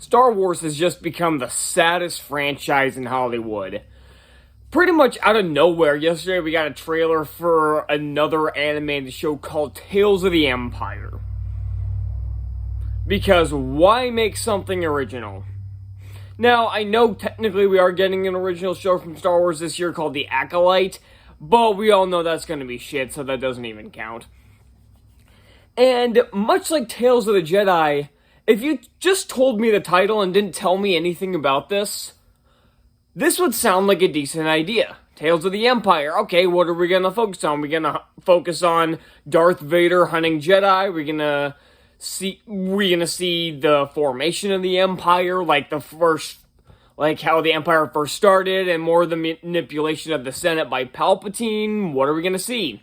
Star Wars has just become the saddest franchise in Hollywood. Pretty much out of nowhere, yesterday we got a trailer for another animated show called Tales of the Empire. Because why make something original? Now, I know technically we are getting an original show from Star Wars this year called The Acolyte, but we all know that's going to be shit, so that doesn't even count. And much like Tales of the Jedi, if you just told me the title and didn't tell me anything about this would sound like a decent idea. Tales of the Empire. Okay, what are we gonna focus on? We're gonna focus on Darth Vader hunting Jedi. We're gonna see the formation of the Empire, like how the Empire first started, and more of the manipulation of the Senate by Palpatine. What are we gonna see?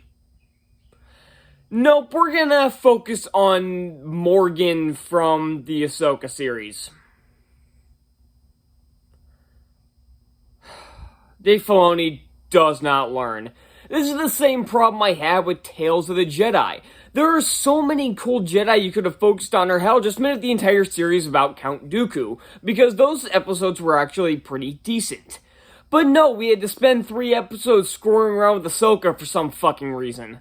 Nope, we're gonna focus on Morgan from the Ahsoka series. Dave Filoni does not learn. This is the same problem I had with Tales of the Jedi. There are so many cool Jedi you could have focused on, or hell, just made it the entire series about Count Dooku, because those episodes were actually pretty decent. But no, we had to spend 3 episodes screwing around with Ahsoka for some fucking reason.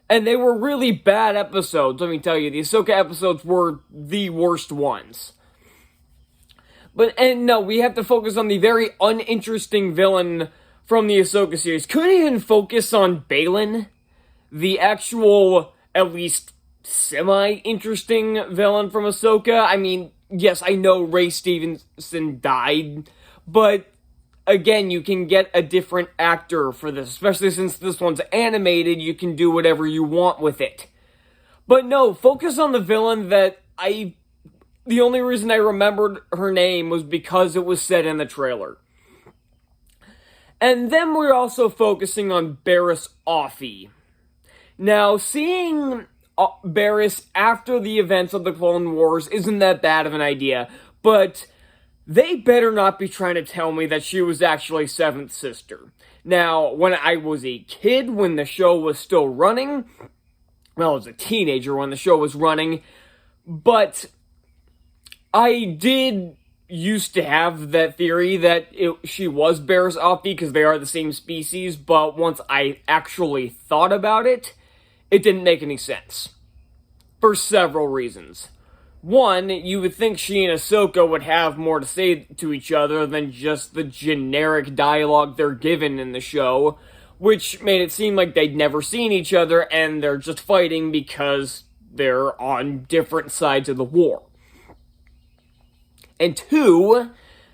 And they were really bad episodes, let me tell you. The Ahsoka episodes were the worst ones. And no, we have to focus on the very uninteresting villain from the Ahsoka series. Couldn't even focus on Balin, the actual, at least, semi-interesting villain from Ahsoka. I mean, yes, I know Ray Stevenson died, but again, you can get a different actor for this, especially since this one's animated, you can do whatever you want with it. But no, focus on the villain that the only reason I remembered her name was because it was said in the trailer. And then we're also focusing on Barriss Offee. Now, seeing Barriss after the events of the Clone Wars isn't that bad of an idea, but they better not be trying to tell me that she was actually Seventh Sister. Now, when I was a kid, when the show was still running, well, I was a teenager when the show was running, but I did used to have that theory that she was Barriss Offee because they are the same species, but once I actually thought about it, it didn't make any sense. For several reasons. One, you would think she and Ahsoka would have more to say to each other than just the generic dialogue they're given in the show, which made it seem like they'd never seen each other and they're just fighting because they're on different sides of the war. And 2,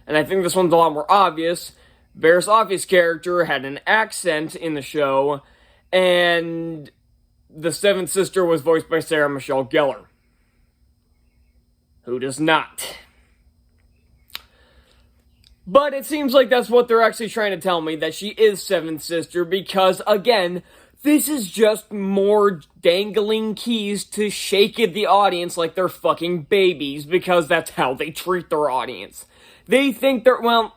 and I think this one's a lot more obvious, Barriss Offee's character had an accent in the show, and the Seventh Sister was voiced by Sarah Michelle Gellar. Who does not? But it seems like that's what they're actually trying to tell me, that she is Seventh Sister, because, again, this is just more dangling keys to shake at the audience like they're fucking babies, because that's how they treat their audience. They think well,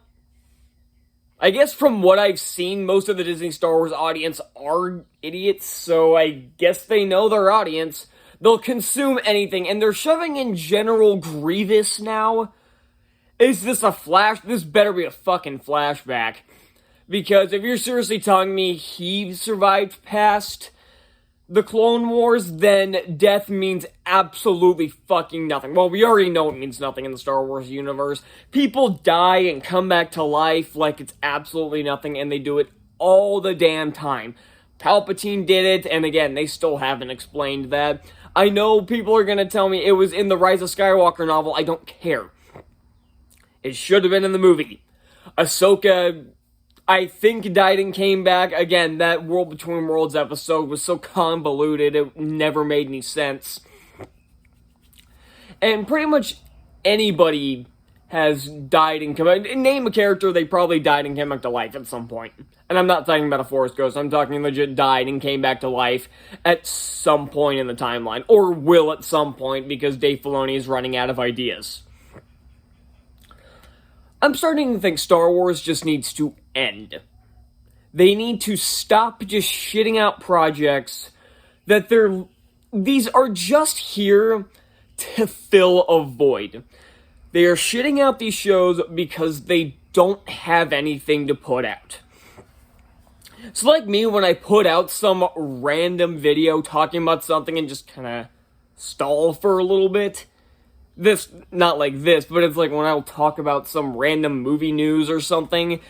I guess from what I've seen, most of the Disney Star Wars audience are idiots, so I guess they know their audience. They'll consume anything, and they're shoving in General Grievous now. Is this a flash? This better be a fucking flashback. Because if you're seriously telling me he survived past the Clone Wars, then death means absolutely fucking nothing. Well, we already know it means nothing in the Star Wars universe. People die and come back to life like it's absolutely nothing, and they do it all the damn time. Palpatine did it, and again, they still haven't explained that. I know people are gonna tell me it was in the Rise of Skywalker novel. I don't care. It should have been in the movie. Ahsoka, I think, died and came back. Again, that World Between Worlds episode was so convoluted, it never made any sense. And pretty much anybody has died and come back. Name a character, they probably died and came back to life at some point. And I'm not talking about a Force Ghost, I'm talking legit died and came back to life at some point in the timeline. Or will at some point, because Dave Filoni is running out of ideas. I'm starting to think Star Wars just needs to end. They need to stop just shitting out projects that these are just here to fill a void. They are shitting out these shows because they don't have anything to put out. So like me, when I put out some random video talking about something and just kind of stall for a little bit, this, not like this, but it's like when I'll talk about some random movie news or something,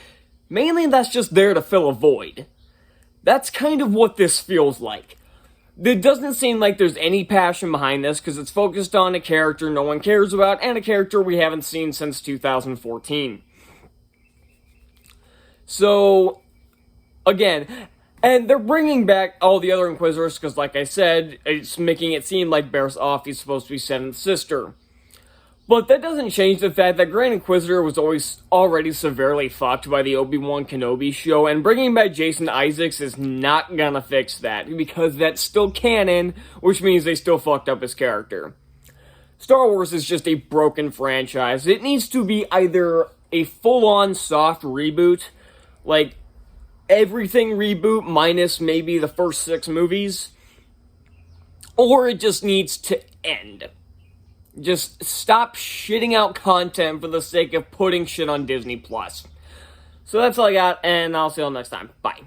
mainly that's just there to fill a void. That's kind of what this feels like. It doesn't seem like there's any passion behind this, because it's focused on a character no one cares about, and a character we haven't seen since 2014. So, again, and they're bringing back all the other Inquisitors, because like I said, it's making it seem like Barriss Offee's supposed to be Seventh Sister. But that doesn't change the fact that Grand Inquisitor was always already severely fucked by the Obi-Wan Kenobi show, and bringing back Jason Isaacs is not gonna fix that, because that's still canon, which means they still fucked up his character. Star Wars is just a broken franchise. It needs to be either a full-on soft reboot, like everything reboot minus maybe the first 6 movies, or it just needs to end. Just stop shitting out content for the sake of putting shit on Disney+. So that's all I got, and I'll see you all next time. Bye.